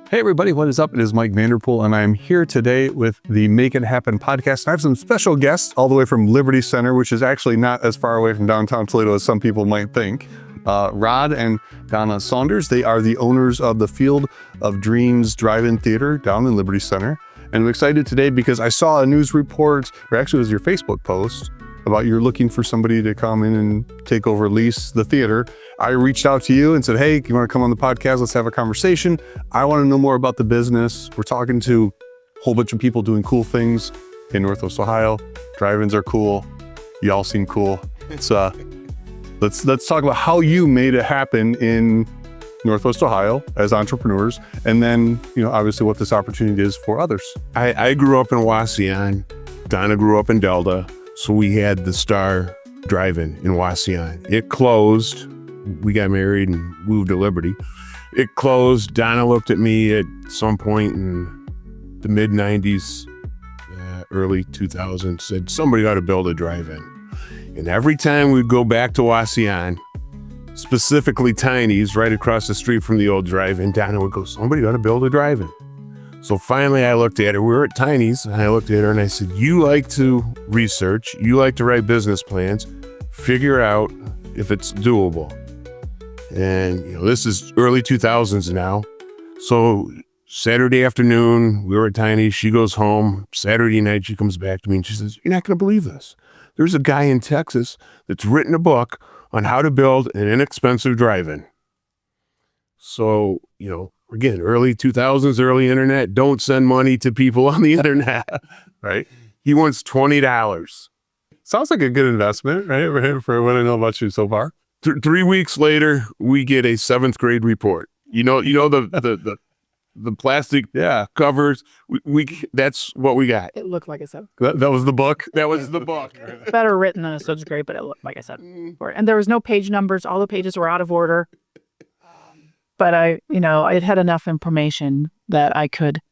Hey everybody, what is up? It is Mike Vanderpool, and I'm here today with the Make It Happen podcast. I have some special guests all the way from Liberty Center, which is actually not as far away from downtown Toledo as some people might think. Rod and Donna Saunders, they are the owners of the Field of Dreams Drive-In Theater down in Liberty Center. And I'm excited today because I saw a news report, or actually it was your Facebook post, about you're looking for somebody to come in and take over, lease the theater. I reached out to you and said, hey, you want to come on the podcast? Let's have a conversation. I want to know more about the business. We're talking to a whole bunch of people doing cool things in Northwest Ohio. Drive-ins are cool. Y'all seem cool. Let's talk about how you made it happen in Northwest Ohio as entrepreneurs, and then, obviously what this opportunity is for others. I grew up in Wauseon. Donna grew up in Delta. So we had the Star Drive-In in Wauseon. It closed. We got married and moved to Liberty. It closed. Donna looked at me at some point in the mid-90s, early 2000s, said, somebody ought to build a drive-in. And every time we'd go back to Wauseon, specifically Tiny's, right across the street from the old drive-in, Donna would go, somebody ought to build a drive-in. So finally I looked at her, we were at Tiny's, and I looked at her and I said, you like to research, you like to write business plans, figure out if it's doable. And this is early 2000s now. So Saturday afternoon, we were at Tiny's, she goes home. Saturday night, she comes back to me and she says, you're not gonna believe this. There's a guy in Texas that's written a book on how to build an inexpensive drive-in. So, again, early 2000s, early internet, don't send money to people on the internet, right? He wants $20. Sounds like a good investment, right? For what I know about you so far. 3 weeks later, we get a 7th grade report. The plastic covers. That's what we got. It looked like a 7th. That was the book. That was the book. Better written than a 7th grade, but it looked like I said. And there was no page numbers. All the pages were out of order. But I had enough information that I could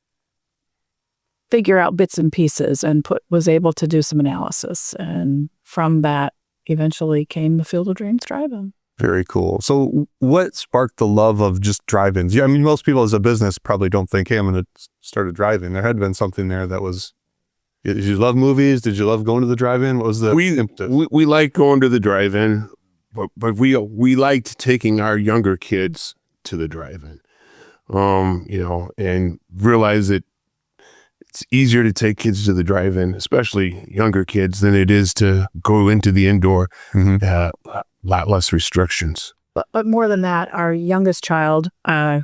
figure out bits and pieces and was able to do some analysis. And from that, eventually came the Field of Dreams Drive-In. Very cool. So what sparked the love of just drive-ins? I mean, most people as a business probably don't think, hey, I'm going to start a drive-in. There had been something there that was, did you love movies? Did you love going to the drive-in? What was the impetus? We like going to the drive-in, but we liked taking our younger kids to the drive-in, and realize that it's easier to take kids to the drive-in, especially younger kids, than it is to go into the indoor. A lot less restrictions. But more than that, our youngest child,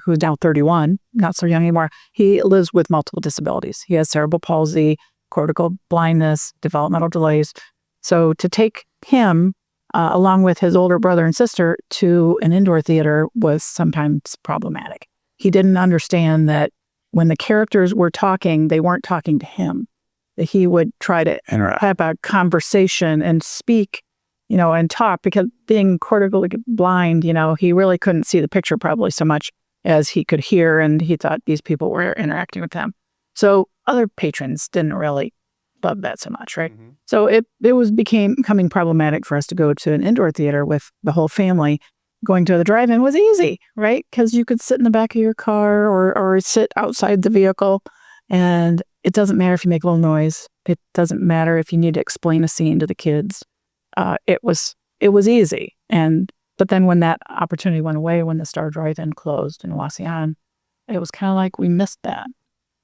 who's now 31, not so young anymore, he lives with multiple disabilities. He has cerebral palsy, cortical blindness, developmental delays. So to take him along with his older brother and sister to an indoor theater was sometimes problematic. He didn't understand that when the characters were talking, they weren't talking to him, that he would try to have a conversation and speak, and talk, because being cortically blind, he really couldn't see the picture probably so much as he could hear, and he thought these people were interacting with him. So other patrons didn't really love that so much, right? Mm-hmm. So it becoming problematic for us to go to an indoor theater with the whole family. Going to the drive-in was easy, right? Because you could sit in the back of your car or sit outside the vehicle, and it doesn't matter if you make a little noise. It doesn't matter if you need to explain a scene to the kids. It was easy. But then when that opportunity went away, when the Star Drive-In closed in Wauseon, it was kind of like we missed that.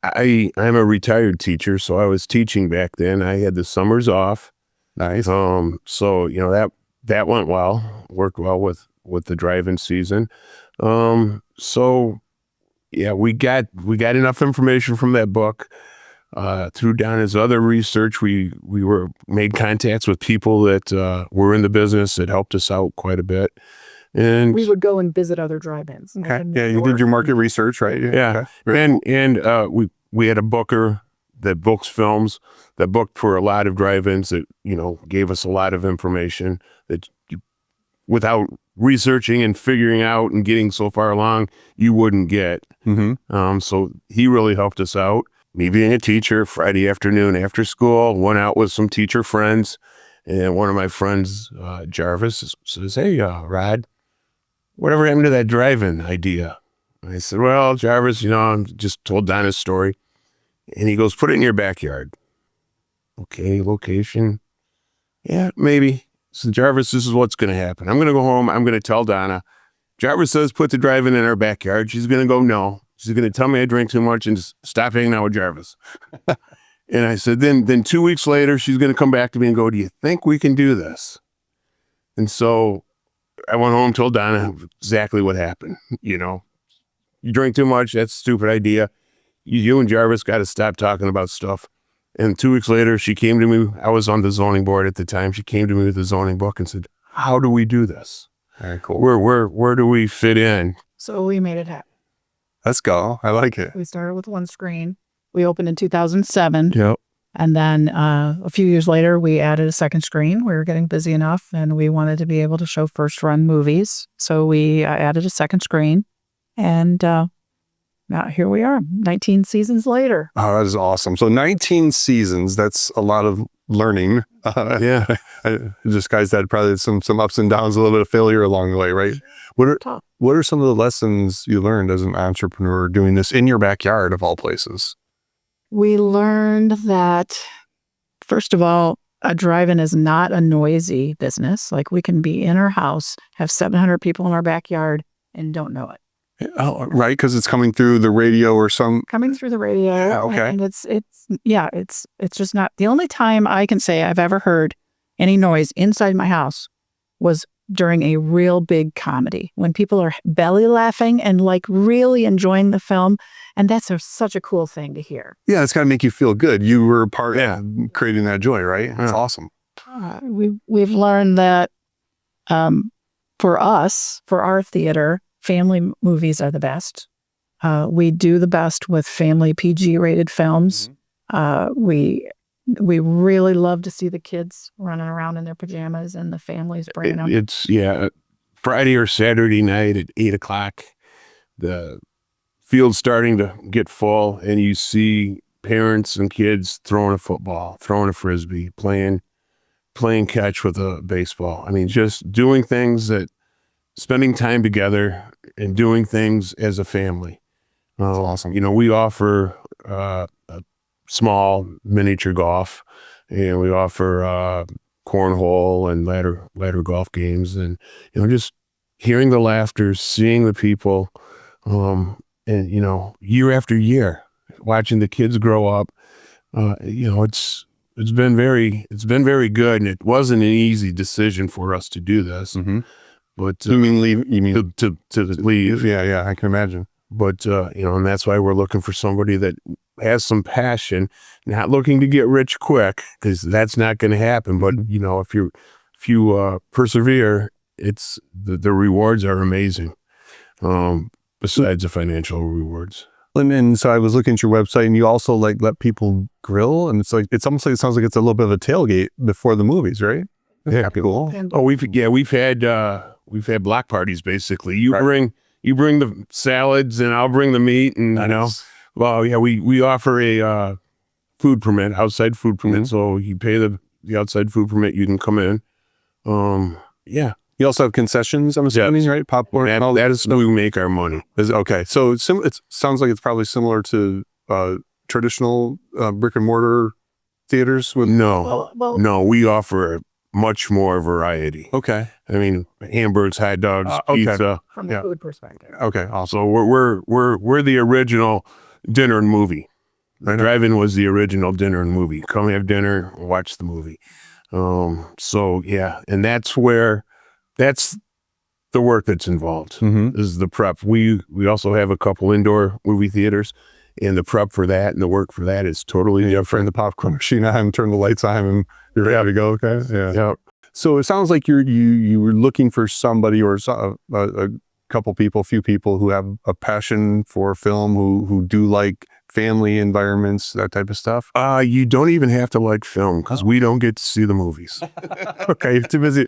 I'm a retired teacher, so I was teaching back then. I had the summers off. Nice. So that went well, worked well with the drive-in season. So yeah, we got enough information from that book. Through Donna's other research, we made contacts with people that were in the business that helped us out quite a bit. And we would go and visit other drive-ins. Okay. Yeah, you did your market research, right? Yeah. Okay. And we had a booker that books films, that booked for a lot of drive-ins that, gave us a lot of information that without researching and figuring out and getting so far along, you wouldn't get. Mm-hmm. So he really helped us out. Me being a teacher, Friday afternoon after school, went out with some teacher friends, and one of my friends, Jarvis, says, hey, Rod, whatever happened to that drive-in idea? I said, well, Jarvis, I just told Donna's story. And he goes, put it in your backyard. Okay, location. Yeah, maybe. So Jarvis, this is what's going to happen. I'm going to go home. I'm going to tell Donna. Jarvis says, put the drive-in in our backyard. She's going to go, no. She's going to tell me I drink too much and just stop hanging out with Jarvis. And I said, then 2 weeks later, she's going to come back to me and go, do you think we can do this? And so I went home, told Donna exactly what happened. You drink too much. That's a stupid idea. You and Jarvis got to stop talking about stuff. And 2 weeks later, she came to me. I was on the zoning board at the time. She came to me with the zoning book and said, how do we do this? Very cool. Where do we fit in? So we made it happen. Let's go. I like it. We started with one screen. We opened in 2007. Yep. And then a few years later, we added a second screen. We were getting busy enough and we wanted to be able to show first run movies. So we added a second screen. And now here we are, 19 seasons later. Oh, that is awesome. So 19 seasons, that's a lot of learning. Yeah. Just guys that probably some ups and downs, a little bit of failure along the way, right? What are some of the lessons you learned as an entrepreneur doing this in your backyard of all places? We learned that, first of all, a drive-in is not a noisy business. Like we can be in our house, have 700 people in our backyard and don't know it. Oh, right, because it's coming through the radio or some... Coming through the radio. Yeah, okay. And it's just not... The only time I can say I've ever heard any noise inside my house was during a real big comedy, when people are belly laughing and like really enjoying the film. And that's such a cool thing to hear. Yeah, it's got to make you feel good. You were part of creating that joy, right? That's awesome. We've learned that for us, for our theater, family movies are the best. We do the best with family PG-rated films. We really love to see the kids running around in their pajamas and the families bringing them. It's Friday or Saturday night at 8:00. The field's starting to get full, and you see parents and kids throwing a football, throwing a frisbee, playing catch with a baseball. I mean, just doing things spending time together and doing things as a family. That's awesome. We offer a small miniature golf, and we offer cornhole and ladder golf games, and just hearing the laughter, seeing the people, and year after year, watching the kids grow up. It's been very good, and it wasn't an easy decision for us to do this. Mm-hmm. But You mean leave? You mean to leave? Yeah, I can imagine. But and that's why we're looking for somebody that has some passion, not looking to get rich quick, because that's not going to happen. But if you persevere, it's the rewards are amazing. Besides the financial rewards. And so I was looking at your website, and you also let people grill, and it's almost like it sounds like it's a little bit of a tailgate before the movies, right? Yeah, cool. Oh, we've had block parties basically. You bring the salads, and I'll bring the meat, and Well, yeah, we offer a food permit, outside food permit. Mm-hmm. So you pay the outside food permit, you can come in. Yeah. You also have concessions, I'm assuming, right? Popcorn. That is how we make our money. Okay, so it sounds like it's probably similar to traditional brick and mortar theaters. No, we offer much more variety. Okay. I mean, hamburgers, hot dogs, pizza. From the food perspective. Okay, awesome. So we're the original dinner and movie. The drive-in was the original dinner and movie. Come have dinner, watch the movie. So yeah, and that's the work that's involved. Mm-hmm. Is the prep. We also have a couple indoor movie theaters, and the prep for that and the work for that is totally different. The popcorn machine on, turn the lights on, and you're ready to go. Okay. Yeah. So it sounds like you were looking for somebody or a couple people, few people who have a passion for film, who do like family environments, that type of stuff. You don't even have to like film, because we don't get to see the movies. Okay, too busy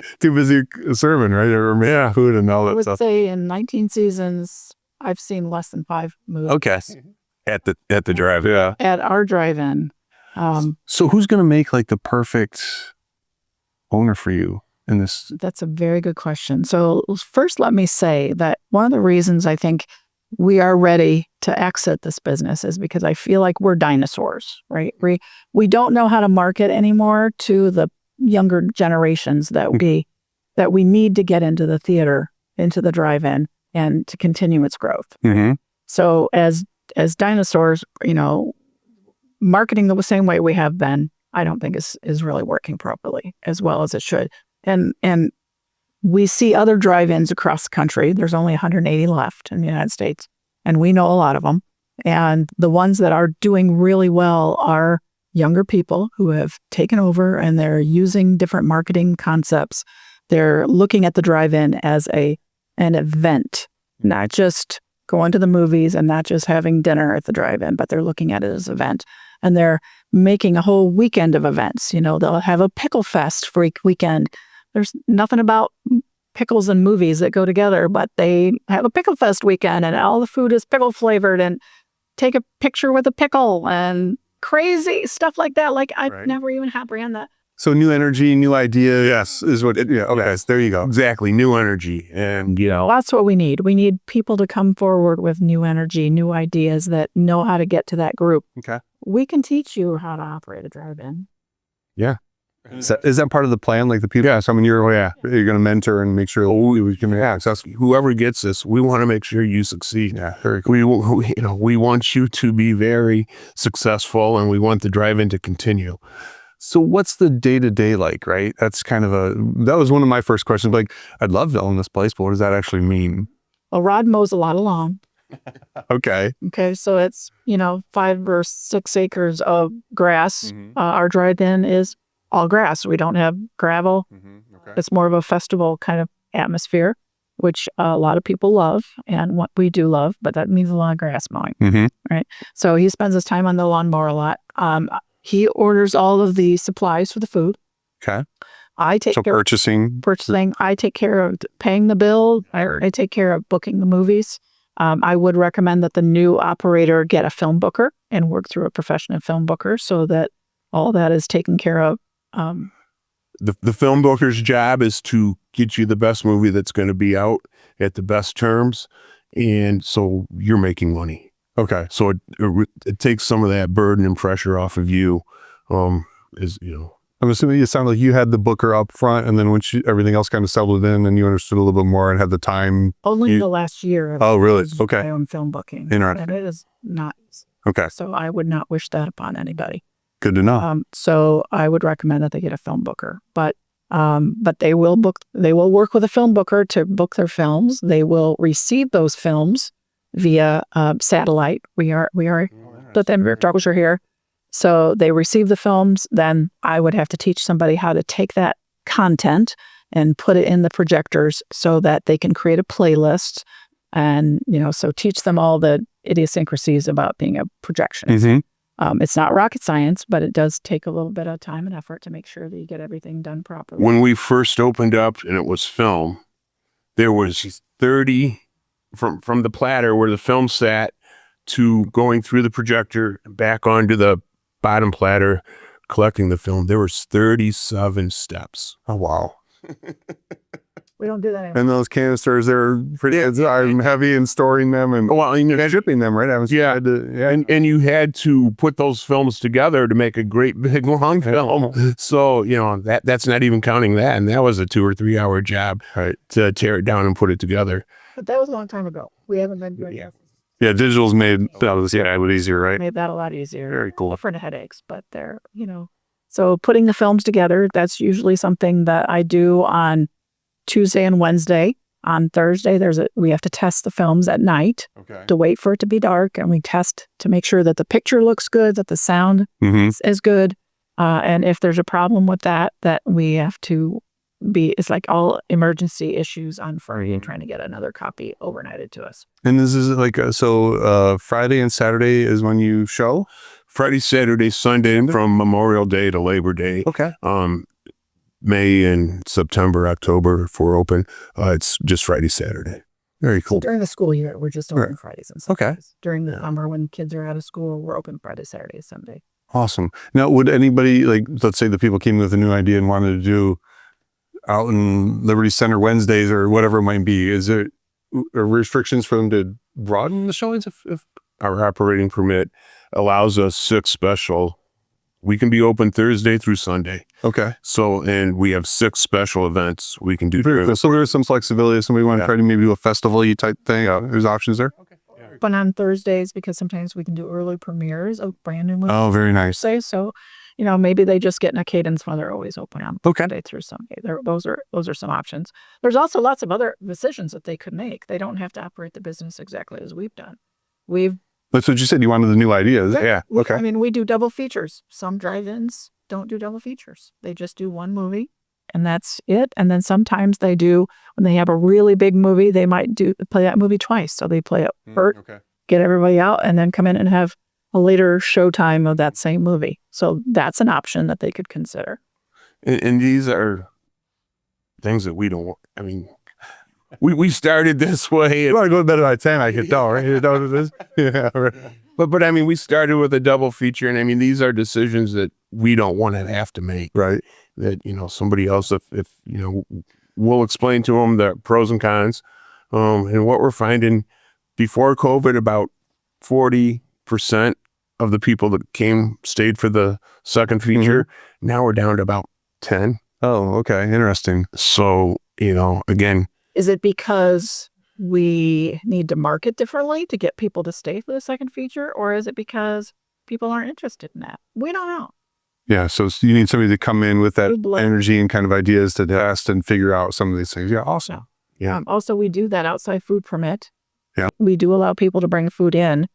serving, right? Or food and all that stuff. I would say in 19 seasons, I've seen less than 5 movies. Okay. At the drive, yeah. At our drive-in. So who's going to make like the perfect owner for you in this? That's a very good question. So first, let me say that one of the reasons I think we are ready to exit this business is because I feel like we're dinosaurs, right? We don't know how to market anymore to the younger generations that we need to get into the theater, into the drive-in, and to continue its growth. Mm-hmm. So as dinosaurs, marketing the same way we have been, I don't think is really working properly as well as it should. And we see other drive-ins across the country. There's only 180 left in the United States, and we know a lot of them. And the ones that are doing really well are younger people who have taken over, and they're using different marketing concepts. They're looking at the drive-in as an event, not just going to the movies and not just having dinner at the drive-in, but they're looking at it as an event. And they're making a whole weekend of events. They'll have a pickle fest for weekend. There's nothing about pickles and movies that go together, but they have a pickle fest weekend and all the food is pickle flavored and take a picture with a pickle and crazy stuff like that. Like I never even had ran that. So new energy, new idea. Yes, is what. Okay, there you go. Exactly, new energy, and That's what we need. We need people to come forward with new energy, new ideas that know how to get to that group. Okay, we can teach you how to operate a drive-in. Yeah. Is that part of the plan? Like the people? Yeah. So you're going to mentor and make sure we can have success. Whoever gets this, we want to make sure you succeed. Yeah. Very cool. We want you to be very successful, and we want the drive-in to continue. So what's the day-to-day like, right? That's that was one of my first questions. Like, I'd love to own this place, but what does that actually mean? Well, Rod mows a lot of lawn. Okay. Okay. So it's, 5 or 6 acres of grass. Mm-hmm. Our drive-in is all grass. We don't have gravel. Mm-hmm. Okay. It's more of a festival kind of atmosphere, which a lot of people love and what we do love, but that means a lot of grass mowing. Mm-hmm. Right. So he spends his time on the lawnmower a lot. He orders all of the supplies for the food. Okay. I take care of purchasing. I take care of paying the bill. I take care of booking the movies. I would recommend that the new operator get a film booker and work through a professional film booker so that all that is taken care of. The film booker's job is to get you the best movie that's going to be out at the best terms, and so you're making money. Okay. So it takes some of that burden and pressure off of you. I'm assuming it sounded like you had the booker up front, and then once everything else kind of settled in and you understood a little bit more and had the time. Only the last year. Oh, really? Okay. My own film booking. Interesting. And it is not. Okay. So I would not wish that upon anybody. Good to know. So I would recommend that they get a film booker, but they will work with a film booker to book their films. They will receive those films via satellite. We are the Denver Dogs are here. So they receive the films, then I would have to teach somebody how to take that content and put it in the projectors so that they can create a playlist and, so teach them all the idiosyncrasies about being a projectionist. Mm-hmm. It's not rocket science, but it does take a little bit of time and effort to make sure that you get everything done properly. When we first opened up and it was film, there was 30 from the platter where the film sat to going through the projector and back onto the bottom platter, collecting the film. There was 37 steps. Oh, wow. We don't do that anymore. And those canisters, they're pretty I'm heavy in storing them and shipping them, right? And you had to put those films together to make a great big long film. So, that's not even counting that. And that was a 2 or 3 hour job to tear it down and put it together. But that was a long time ago. We haven't been doing that. Yeah, digital's made that a little easier, right? Made that a lot easier. Very cool. Different headaches, but they're, So putting the films together, that's usually something that I do on Tuesday and Wednesday. On Thursday, we have to test the films at night to wait for it to be dark, and we test to make sure that the picture looks good, that the sound is good, and if there's a problem with that we have to it's like all emergency issues on Friday and trying to get another copy overnighted to us. And this is like Friday and Saturday is when you show? Friday, Saturday, Sunday, from Memorial Day to Labor Day. Okay. May and September, October, if we're open, it's just Friday, Saturday. Very cool. So during the school year, we're just open Fridays and Sundays. Okay. During the summer, when kids are out of school, we're open Friday, Saturday, Sunday. Awesome. Now, would anybody, let's say the people came with a new idea and wanted to do out in Liberty Center Wednesdays or whatever it might be, is restrictions for them to broaden the showings? If Our operating permit allows us 6 special. We can be open Thursday through Sunday. okay. So, and we have 6 special events we can do. Very cool. So there's some flexibility. If somebody want to try to maybe do a festival-y type thing, there's options there. Open on Thursdays because sometimes we can do early premieres of brand new movies. Oh, very nice. Say so, maybe they just get in a cadence when they're always open on Monday through Sunday. Those are some options. There's also lots of other decisions that they could make. They don't have to operate the business exactly as we've done. That's what you said. You wanted the new ideas. Yeah. Okay. I mean, we do double features. Some drive-ins don't do double features. They just do one movie and that's it. And then sometimes they do, when they have a really big movie, they might play that movie twice. So they play it first, get everybody out, and then come in and have a later showtime of that same movie. So that's an option that they could consider. And these are things that we don't want. I mean, we started this way. You want to go to bed at 10, I can tell, right? You know what it is? Yeah. Right. But I mean, we started with a double feature, and I mean, these are decisions that we don't want to have to make. Right. That, somebody else, if we'll explain to them the pros and cons. And what we're finding before COVID, about 40% of the people that stayed for the second feature. Now we're down to about 10. Oh, okay. Interesting. So, again. Is it because we need to market differently to get people to stay for the second feature? Or is it because people aren't interested in that? We don't know. Yeah. So you need somebody to come in with that energy and kind of ideas to test and figure out some of these things. Yeah. Awesome. Yeah. Also, we do that outside food permit. Yeah. We do allow people to bring food in,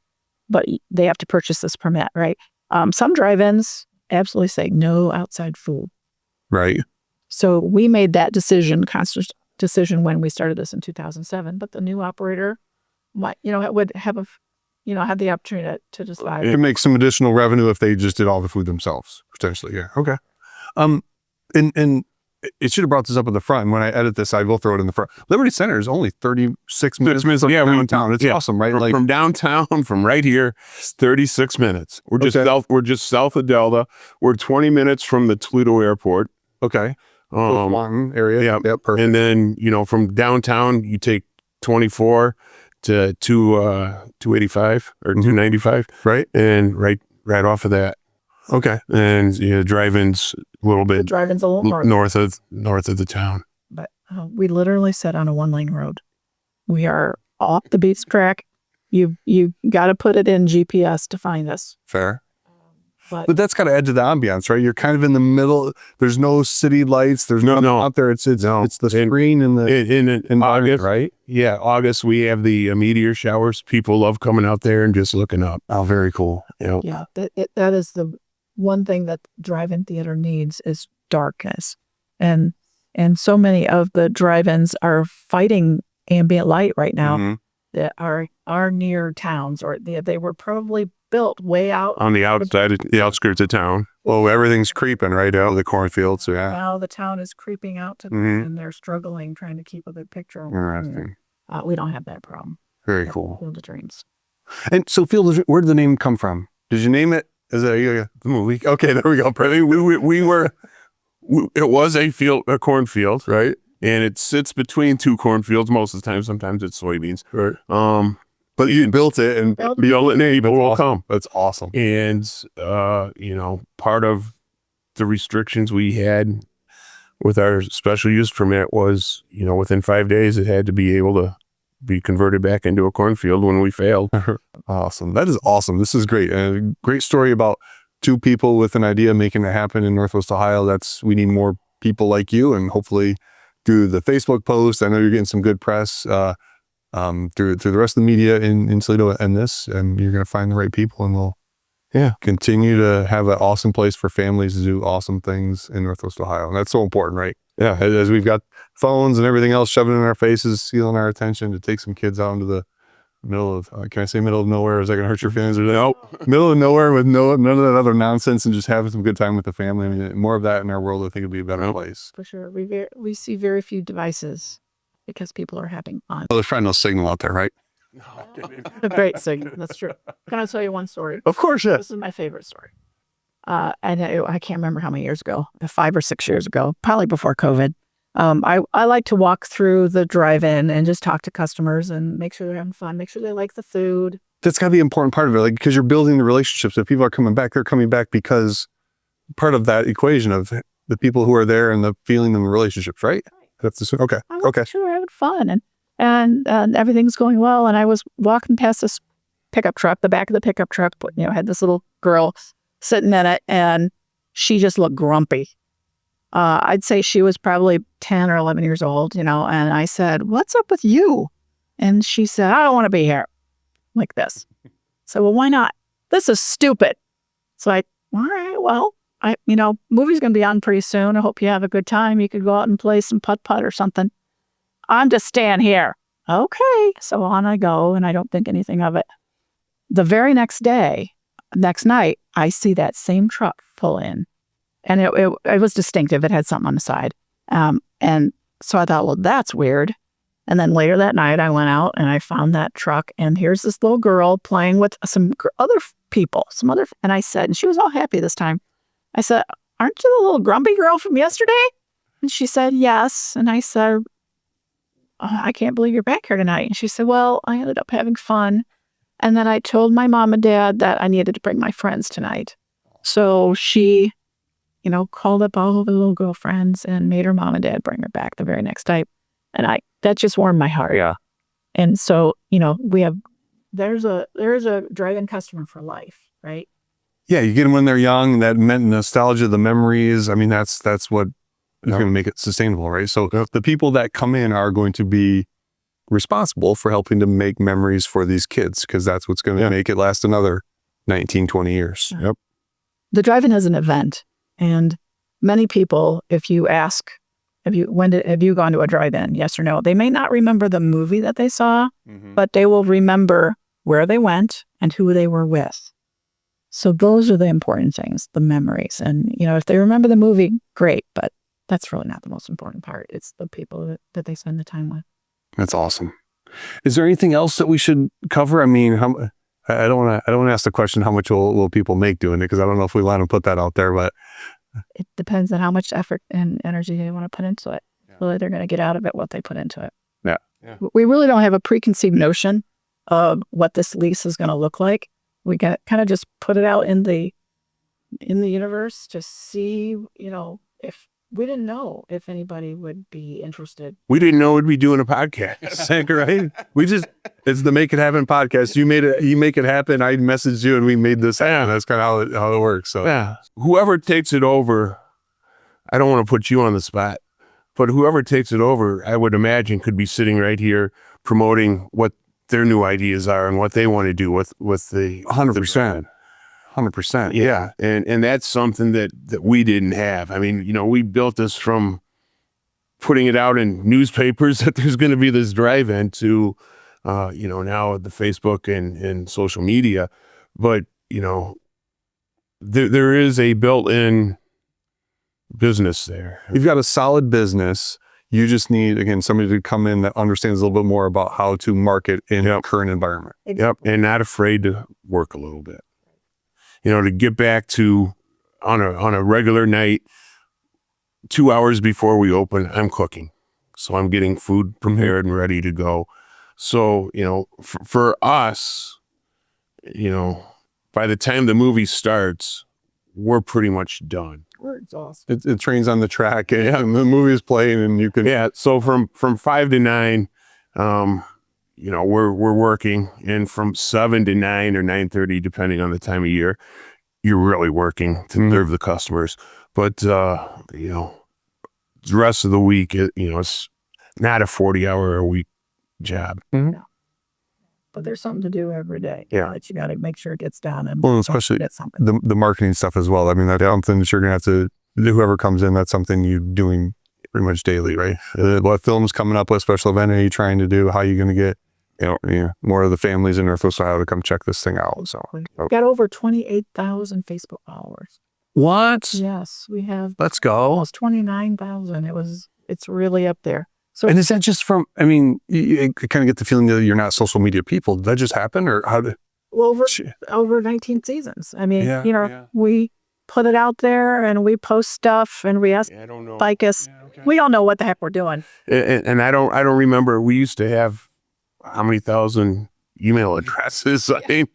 but they have to purchase this permit, right? Some drive-ins absolutely say no outside food. Right. So we made that conscious decision when we started this in 2007, but the new operator might, would have have the opportunity to just buy. It makes some additional revenue if they just did all the food themselves, potentially. Yeah. Okay. And it should have brought this up at the front. And when I edit this, I will throw it in the front. Liberty Center is only 36 minutes from downtown. It's awesome, right? From downtown, from right here, 36 minutes. We're just south of Delta. We're 20 minutes from the Toledo Airport. Okay. One area. Yeah. Yep. Perfect. And then, from downtown, you take 24 to 285 or 295. Right. And right off of that. Okay. And drive-ins a little bit. The drive-ins a little north of the town. But we literally sit on a 1-lane road. We are off the beach track. You got to put it in GPS to find us. Fair. But that's got to add to the ambiance, right? You're kind of in the middle. There's no city lights. There's nothing out there. It's the screen and in August, right? Yeah, August we have the meteor showers. People love coming out there and just looking up. Oh, very cool. Yeah, that is the one thing that drive-in theater needs is darkness, and so many of the drive-ins are fighting ambient light right now that are near towns, or they were probably built way out on the outside, the outskirts of town. Well, everything's creeping right out of the cornfields. So now the town is creeping out to them, and they're struggling trying to keep a good picture. Interesting. We don't have that problem. Very cool. Field of Dreams. And so, where did the name come from? Did you name it? Is it the movie? Okay, there we go. It was a cornfield, right? And it sits between 2 cornfields most of the time. Sometimes it's soybeans. Right. But you built it and people will come. That's awesome. And, part of the restrictions we had with our special use permit was, within 5 days, it had to be able to be converted back into a cornfield when we failed. Awesome. That is awesome. This is great. A great story about 2 people with an idea making it happen in Northwest Ohio. We need more people like you, and hopefully through the Facebook post, I know you're getting some good press, through the rest of the media in Toledo and you're going to find the right people, and we'll continue to have an awesome place for families to do awesome things in Northwest Ohio. And that's so important, right? Yeah. As we've got phones and everything else shoving in our faces, stealing our attention, to take some kids out into the middle of, can I say middle of nowhere? Is that going to hurt your feelings? Nope. Middle of nowhere with none of that other nonsense, and just having some good time with the family. I mean, more of that in our world, I think, would be a better place. For sure. We see very few devices because people are having fun. Well, there's probably no signal out there, right? A great signal. That's true. Can I tell you one story? Of course, yeah. This is my favorite story. And I can't remember how many years ago, 5 or 6 years ago, probably before COVID. I like to walk through the drive-in and just talk to customers and make sure they're having fun, make sure they like the food. That's got to be an important part of it, like, because you're building the relationships. If people are coming back, they're coming back because part of that equation of the people who are there and the feeling and the relationships, right? That's okay. I want to make sure we're having fun and everything's going well. And I was walking past this pickup truck, the back of the pickup truck, had this little girl sitting in it, and she just looked grumpy. I'd say she was probably 10 or 11 years old, and I said, "What's up with you?" And she said, "I don't want to be here," like this. So, well, why not? This is stupid. So all right, well, movie's going to be on pretty soon. I hope you have a good time. You could go out and play some putt-putt or something. I'm just staying here. Okay. So on I go, and I don't think anything of it. The very next night, I see that same truck pull in. And it was distinctive. It had something on the side. And so I thought, well, that's weird. And then later that night, I went out and I found that truck. And here's this little girl playing with some other people, and I said, and she was all happy this time. I said, "Aren't you the little grumpy girl from yesterday?" And she said, "Yes." And I said, "Oh, I can't believe you're back here tonight." And she said, "Well, I ended up having fun. And then I told my mom and dad that I needed to bring my friends tonight." So she, called up all of the little girlfriends and made her mom and dad bring her back the very next day. And that just warmed my heart. Yeah. And so, there's a drive-in customer for life, right? Yeah, you get them when they're young. That meant nostalgia, the memories. I mean, that's what is going to make it sustainable, right? So the people that come in are going to be responsible for helping to make memories for these kids, because that's what's going to make it last another 19, 20 years. Yep. The drive-in is an event, and many people, if you ask, have you gone to a drive-in? Yes or no? They may not remember the movie that they saw, but they will remember where they went and who they were with. So those are the important things, the memories. And, if they remember the movie, great, but that's really not the most important part. It's the people that they spend the time with. That's awesome. Is there anything else that we should cover? I mean, I don't want to ask the question, how much will people make doing it? Because I don't know if we want to put that out there, but it depends on how much effort and energy they want to put into it. Really, they're going to get out of it what they put into it. Yeah. We really don't have a preconceived notion of what this lease is going to look like. We kind of just put it out in the universe to see, if we didn't know if anybody would be interested. We didn't know we'd be doing a podcast. Right? It's the Make It Happen podcast. You make it happen. I messaged you and we made this happen. That's kind of how it works. So yeah, whoever takes it over, I don't want to put you on the spot, but whoever takes it over, I would imagine could be sitting right here promoting what their new ideas are and what they want to do with the 100%. 100%. Yeah. And that's something that we didn't have. I mean, we built this from putting it out in newspapers that there's going to be this drive-in to, now the Facebook and social media. But, there is a built-in business there. You've got a solid business. You just need, again, somebody to come in that understands a little bit more about how to market in the current environment. Yep. And not afraid to work a little bit. To get back to on a regular night, 2 hours before we open, I'm cooking. So I'm getting food prepared and ready to go. So, for us, by the time the movie starts, we're pretty much done. We're exhausted. It trains on the track and the movie is playing and you can. Yeah. So from 5 to 9, we're working, and from 7 to 9 or 9:30, depending on the time of year, you're really working to serve the customers. But, the rest of the week, it's not a 40-hour-a-week job. No. But there's something to do every day. Yeah. You got to make sure it gets done. And especially the marketing stuff as well. I mean, that's something that you're going to have to, whoever comes in, that's something you're doing pretty much daily, right? What films coming up, what special event are you trying to do? How are you going to get more of the families in Northwest Ohio to come check this thing out? So we've got over 28,000 Facebook followers. What? Yes, we have. Let's go. Almost 29,000. It's really up there. So, and is that just from, I mean, you kind of get the feeling that you're not social media people. Did that just happen, or how did? Well, over 19 seasons. I mean, we put it out there and we post stuff and we ask I don't know. like us. We don't know what the heck we're doing. And I don't remember. We used to have how many thousand email addresses? I mean,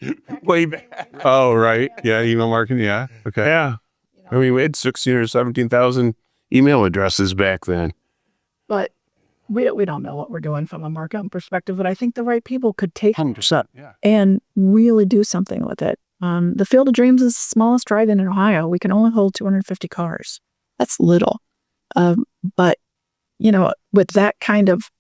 way back. Oh, right. Yeah, email marketing. Yeah. Okay. Yeah. I mean, we had 16 or 17,000 email addresses back then. But we don't know what we're doing from a marketing perspective. But I think the right people could take 100%. Yeah. and really do something with it. The Field of Dreams is the smallest drive-in in Ohio. We can only hold 250 cars. That's little. But, with that kind of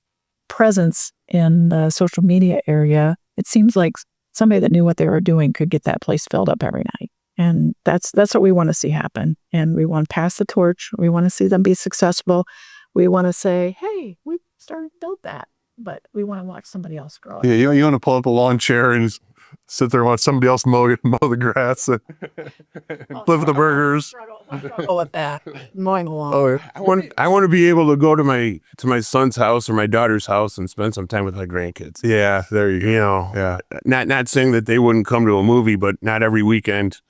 presence in the social media area, it seems like somebody that knew what they were doing could get that place filled up every night. And that's what we want to see happen. And we want to pass the torch. We want to see them be successful. We want to say, hey, we started to build that. But we want to watch somebody else grow it. Yeah, you want to pull up a lawn chair and just sit there and watch somebody else mow the grass and flip the burgers. Struggle with that. Mowing the lawn. Oh, I want to be able to go to my son's house or my daughter's house and spend some time with my grandkids. yeah, there you go. Yeah. Yeah. Not saying that they wouldn't come to a movie, but not every weekend.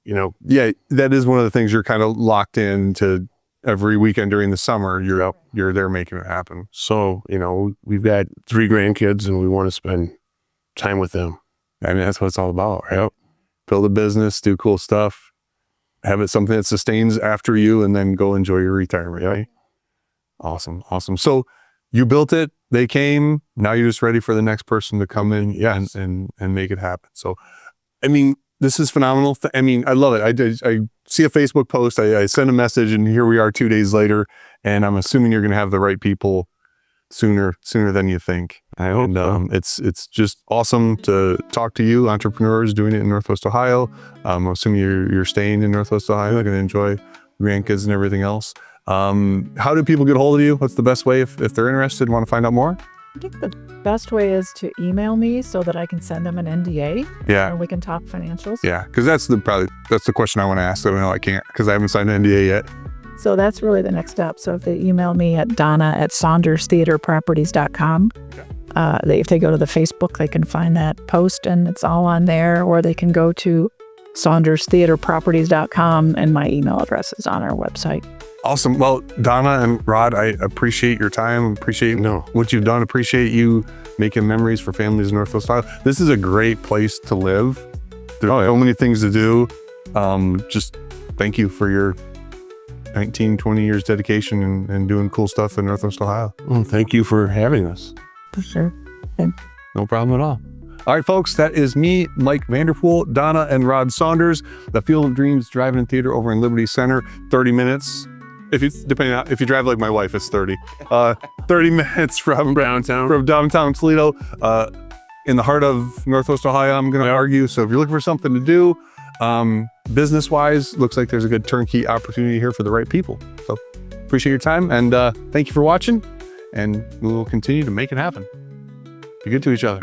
Yeah, that is one of the things you're kind of locked into every weekend during the summer. You're there making it happen. So, we've got 3 grandkids and we want to spend time with them. I mean, that's what it's all about, right? Build a business, do cool stuff, have it something that sustains after you, and then go enjoy your retirement, right? Awesome. So you built it, they came, now you're just ready for the next person to come in and make it happen. So, I mean, this is phenomenal. I mean, I love it. I see a Facebook post, I send a message, and here we are 2 days later, and I'm assuming you're going to have the right people sooner than you think. I hope so. It's just awesome to talk to you, entrepreneurs doing it in Northwest Ohio. I'm assuming you're staying in Northwest Ohio. You're going to enjoy grandkids and everything else. How do people get a hold of you? What's the best way if they're interested and want to find out more? I think the best way is to email me so that I can send them an NDA Yeah. and we can talk financials. Yeah, because that's the question I want to ask. So I can't because I haven't signed an NDA yet. So that's really the next step. So if they email me at donna@saunderstheatreproperties.com, if they go to the Facebook, they can find that post and it's all on there, or they can go to saunderstheatreproperties.com and my email address is on our website. Awesome. Well, Donna and Rod, I appreciate your time. Appreciate what you've done. Appreciate you making memories for families in Northwest Ohio. This is a great place to live. There's so many things to do. Just thank you for your 19, 20 years dedication and doing cool stuff in Northwest Ohio. Well, thank you for having us. For sure. No problem at all. All right, folks, that is me, Mike Vanderpool, Donna and Rod Saunders, the Field of Dreams Drive-In Theater over in Liberty Center, 30 minutes. If you drive like my wife, it's 30. 30 minutes from downtown Toledo, in the heart of Northwest Ohio, I'm going to argue. So if you're looking for something to do, business-wise, looks like there's a good turnkey opportunity here for the right people. So appreciate your time, and thank you for watching, and we will continue to make it happen. Be good to each other.